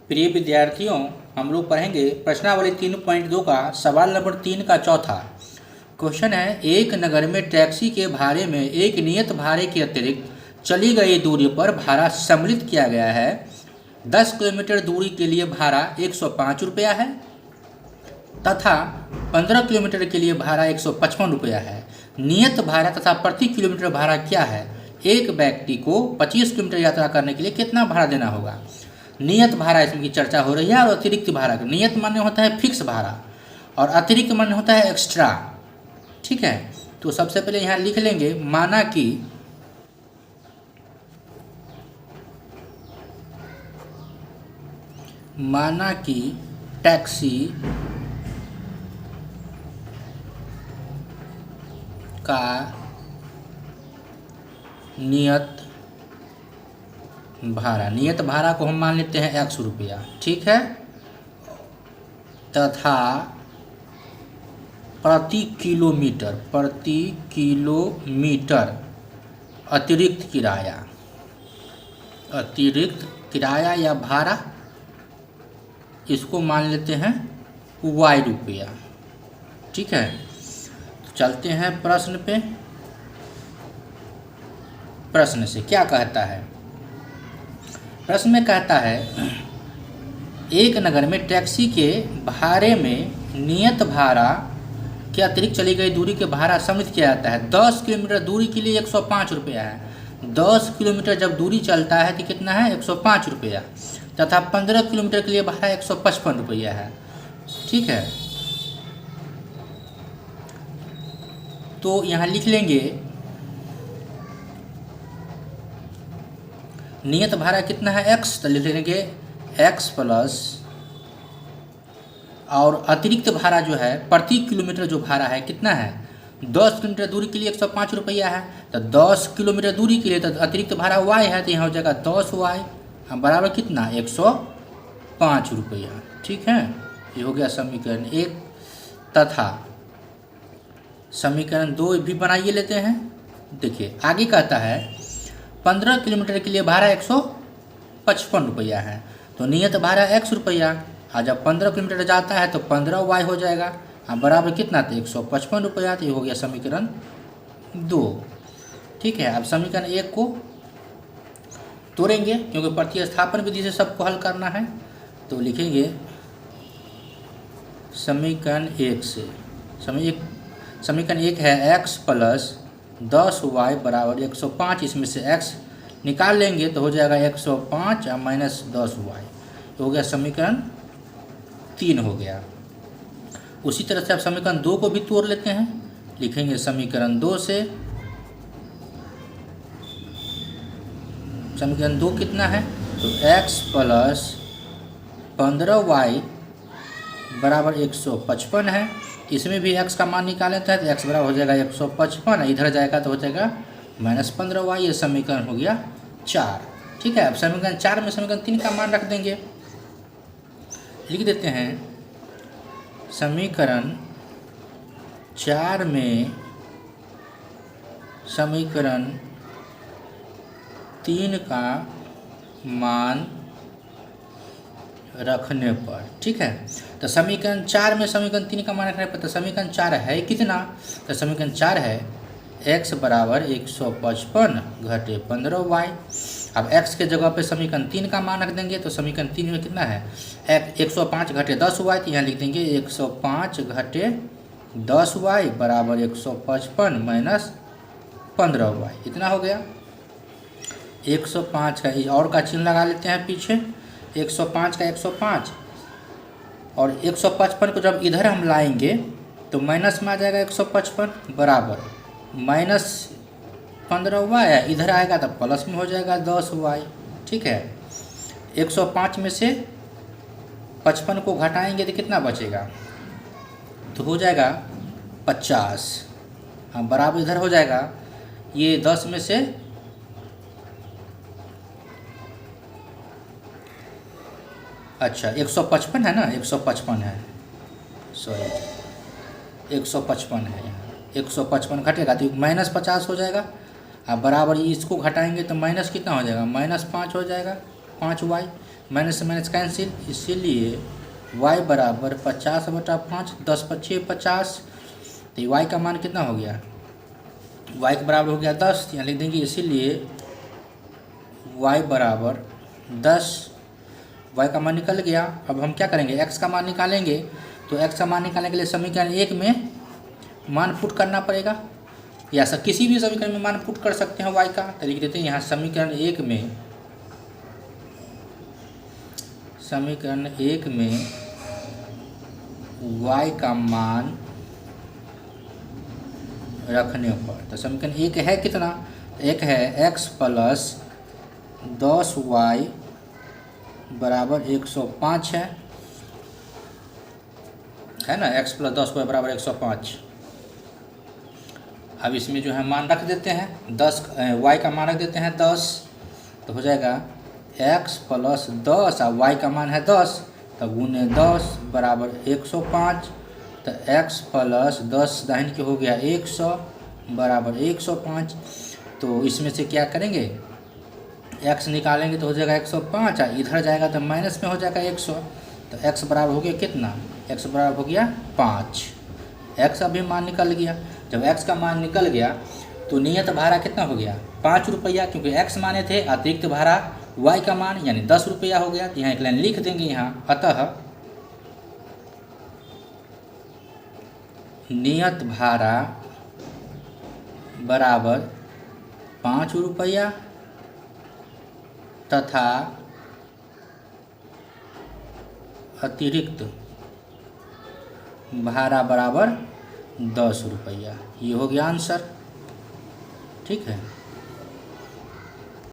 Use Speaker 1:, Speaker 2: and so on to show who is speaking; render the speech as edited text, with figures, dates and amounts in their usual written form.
Speaker 1: प्रिय विद्यार्थियों, हम लोग पढ़ेंगे प्रश्नावली 3.2 का सवाल नंबर 3 का चौथा क्वेश्चन है। एक नगर में टैक्सी के भाड़े में एक नियत भाड़े के अतिरिक्त चली गई दूरी पर भाड़ा सम्मिलित किया गया है। 10 किलोमीटर दूरी के लिए भाड़ा 105 रुपया है तथा 15 किलोमीटर के लिए भाड़ा 155 रुपया है। नियत भाड़ा तथा प्रति किलोमीटर भाड़ा क्या है? एक व्यक्ति को 25 किलोमीटर यात्रा करने के लिए कितना भाड़ा देना होगा? नियत भाड़ा इसमें की चर्चा हो रही है और अतिरिक्त भाड़ा। नियत मान्य होता है फिक्स भाड़ा और अतिरिक्त मान्य होता है एक्स्ट्रा। ठीक है, तो सबसे पहले यहाँ लिख लेंगे माना कि टैक्सी का नियत भाड़ा को हम मान लेते हैं 100 रुपया। ठीक है, तथा प्रति किलोमीटर अतिरिक्त किराया या भाड़ा इसको मान लेते हैं y रुपया। ठीक है, तो चलते हैं प्रश्न से क्या कहता है। प्रश्न में कहता है एक नगर में टैक्सी के भाड़े में नियत भाड़ा के अतिरिक्त चली गई दूरी के भाड़ा सम्मिलित किया जाता है। 10 किलोमीटर दूरी के लिए 105 रुपया है। 10 किलोमीटर जब दूरी चलता है तो कितना है? 105 रुपया तथा 15 किलोमीटर के लिए भाड़ा 155 रुपया है। ठीक है, तो यहाँ लिख लेंगे नियत भाड़ा कितना है? x, तो लिख लेंगे x प्लस और अतिरिक्त भाड़ा जो है प्रति किलोमीटर जो भाड़ा है कितना है? 10 किलोमीटर दूरी के लिए 105 रुपया है, तो 10 किलोमीटर दूरी के लिए तो अतिरिक्त भाड़ा y है, तो यहाँ हो जाएगा 10y बराबर कितना? 105 रुपया। ठीक है, ये हो गया समीकरण 1 तथा समीकरण 2 भी बनाइए लेते हैं। देखिए आगे कहता है 15 किलोमीटर के लिए भाड़ा 155 रुपया है, तो नियत भाड़ा 100 रुपया और जब 15 किलोमीटर जाता है तो 15y हो जाएगा बराबर कितना? तो 155 रुपया। तो ये हो गया समीकरण 2। ठीक है, अब समीकरण 1 को तोड़ेंगे क्योंकि प्रतिस्थापन विधि से सबको हल करना है। तो लिखेंगे समीकरण 1 से समीकरण 1 है x प्लस 10y बराबर 105। इसमें से x निकाल लेंगे तो हो जाएगा 105 और माइनस 10y, तो हो गया समीकरण 3 हो गया। उसी तरह से आप समीकरण 2 को भी तोड़ लेते हैं। लिखेंगे समीकरण 2 से समीकरण 2 कितना है? तो x प्लस 15y बराबर 155 है। इसमें भी x का मान निकालें तो x बराबर हो जाएगा 155, इधर जाएगा तो हो जाएगा माइनस 15y। ये समीकरण हो गया 4। ठीक है, अब समीकरण 4 में समीकरण 3 का मान रख देंगे। लिख देते हैं समीकरण 4 में समीकरण 3 का मान रखने पर। ठीक है, तो समीकरण 4 में समीकरण 3 का मान रखने पर तो समीकरण 4 है कितना? तो समीकरण 4 है x बराबर 155 घटे 15y। अब x के जगह पे समीकरण 3 का मान रख देंगे तो समीकरण 3 में कितना है? 105 घटे 10y, तो यहाँ लिख देंगे 105 घटे 10y बराबर 155 माइनस 15y। इतना हो गया। 105 का और का चिन्ह लगा लेते हैं पीछे। 105 का 105 और 155 को जब इधर हम लाएंगे तो माइनस में आ जाएगा 155 बराबर माइनस 15y, इधर आएगा तो प्लस में हो जाएगा 10y। ठीक है, 105 में से 55 को घटाएंगे तो कितना बचेगा? तो हो जाएगा 50 बराबर इधर हो जाएगा ये 10 में से अच्छा 155 है ना, 155 है, सॉरी 155 है। यहाँ 155 घटेगा तो माइनस 50 हो जाएगा बराबर इसको घटाएंगे तो माइनस कितना हो जाएगा? -5 हो जाएगा 5y। माइनस से माइनस कैंसिल, इसीलिए y बराबर 50/5, 10 पच्चे 50। तो y का मान कितना हो गया, y के बराबर हो गया 10, यहाँ लिख देंगे, इसीलिए y बराबर 10। y का मान निकल गया। अब हम क्या करेंगे, x का मान निकालेंगे। तो x का मान निकालने के लिए समीकरण 1 में मान पुट करना पड़ेगा, या किसी भी समीकरण में मान पुट कर सकते हैं y का। तो लिख देते हैं यहाँ समीकरण 1 में y का मान रखने पर, तो समीकरण 1 है कितना, एक है x प्लस 10y बराबर 105 है ना, x प्लस 10y बराबर 105। अब इसमें जो है मान रख देते हैं 10, y का मान रख देते हैं 10, तो हो जाएगा x प्लस 10 और y का मान है 10, तो गुने 10 बराबर 105। तो x प्लस 10 दाहिने की हो गया 100 बराबर 105। तो इसमें से क्या करेंगे, x निकालेंगे तो हो जाएगा 105, और इधर जाएगा तो माइनस में हो जाएगा 100। तो x बराबर हो गया कितना, x बराबर हो गया 5। x अभी मान निकल गया। जब x का मान निकल गया तो नियत भाड़ा कितना हो गया, 5 रुपया, क्योंकि x माने थे, अतिरिक्त भाड़ा y का मान यानी 10 रुपया हो गया। तो यहाँ एक लाइन लिख देंगे यहाँ, अतः नियत भाड़ा बराबर 5 रुपया तथा अतिरिक्त भाड़ा बराबर 10 रुपया। ये हो गया आंसर, ठीक है।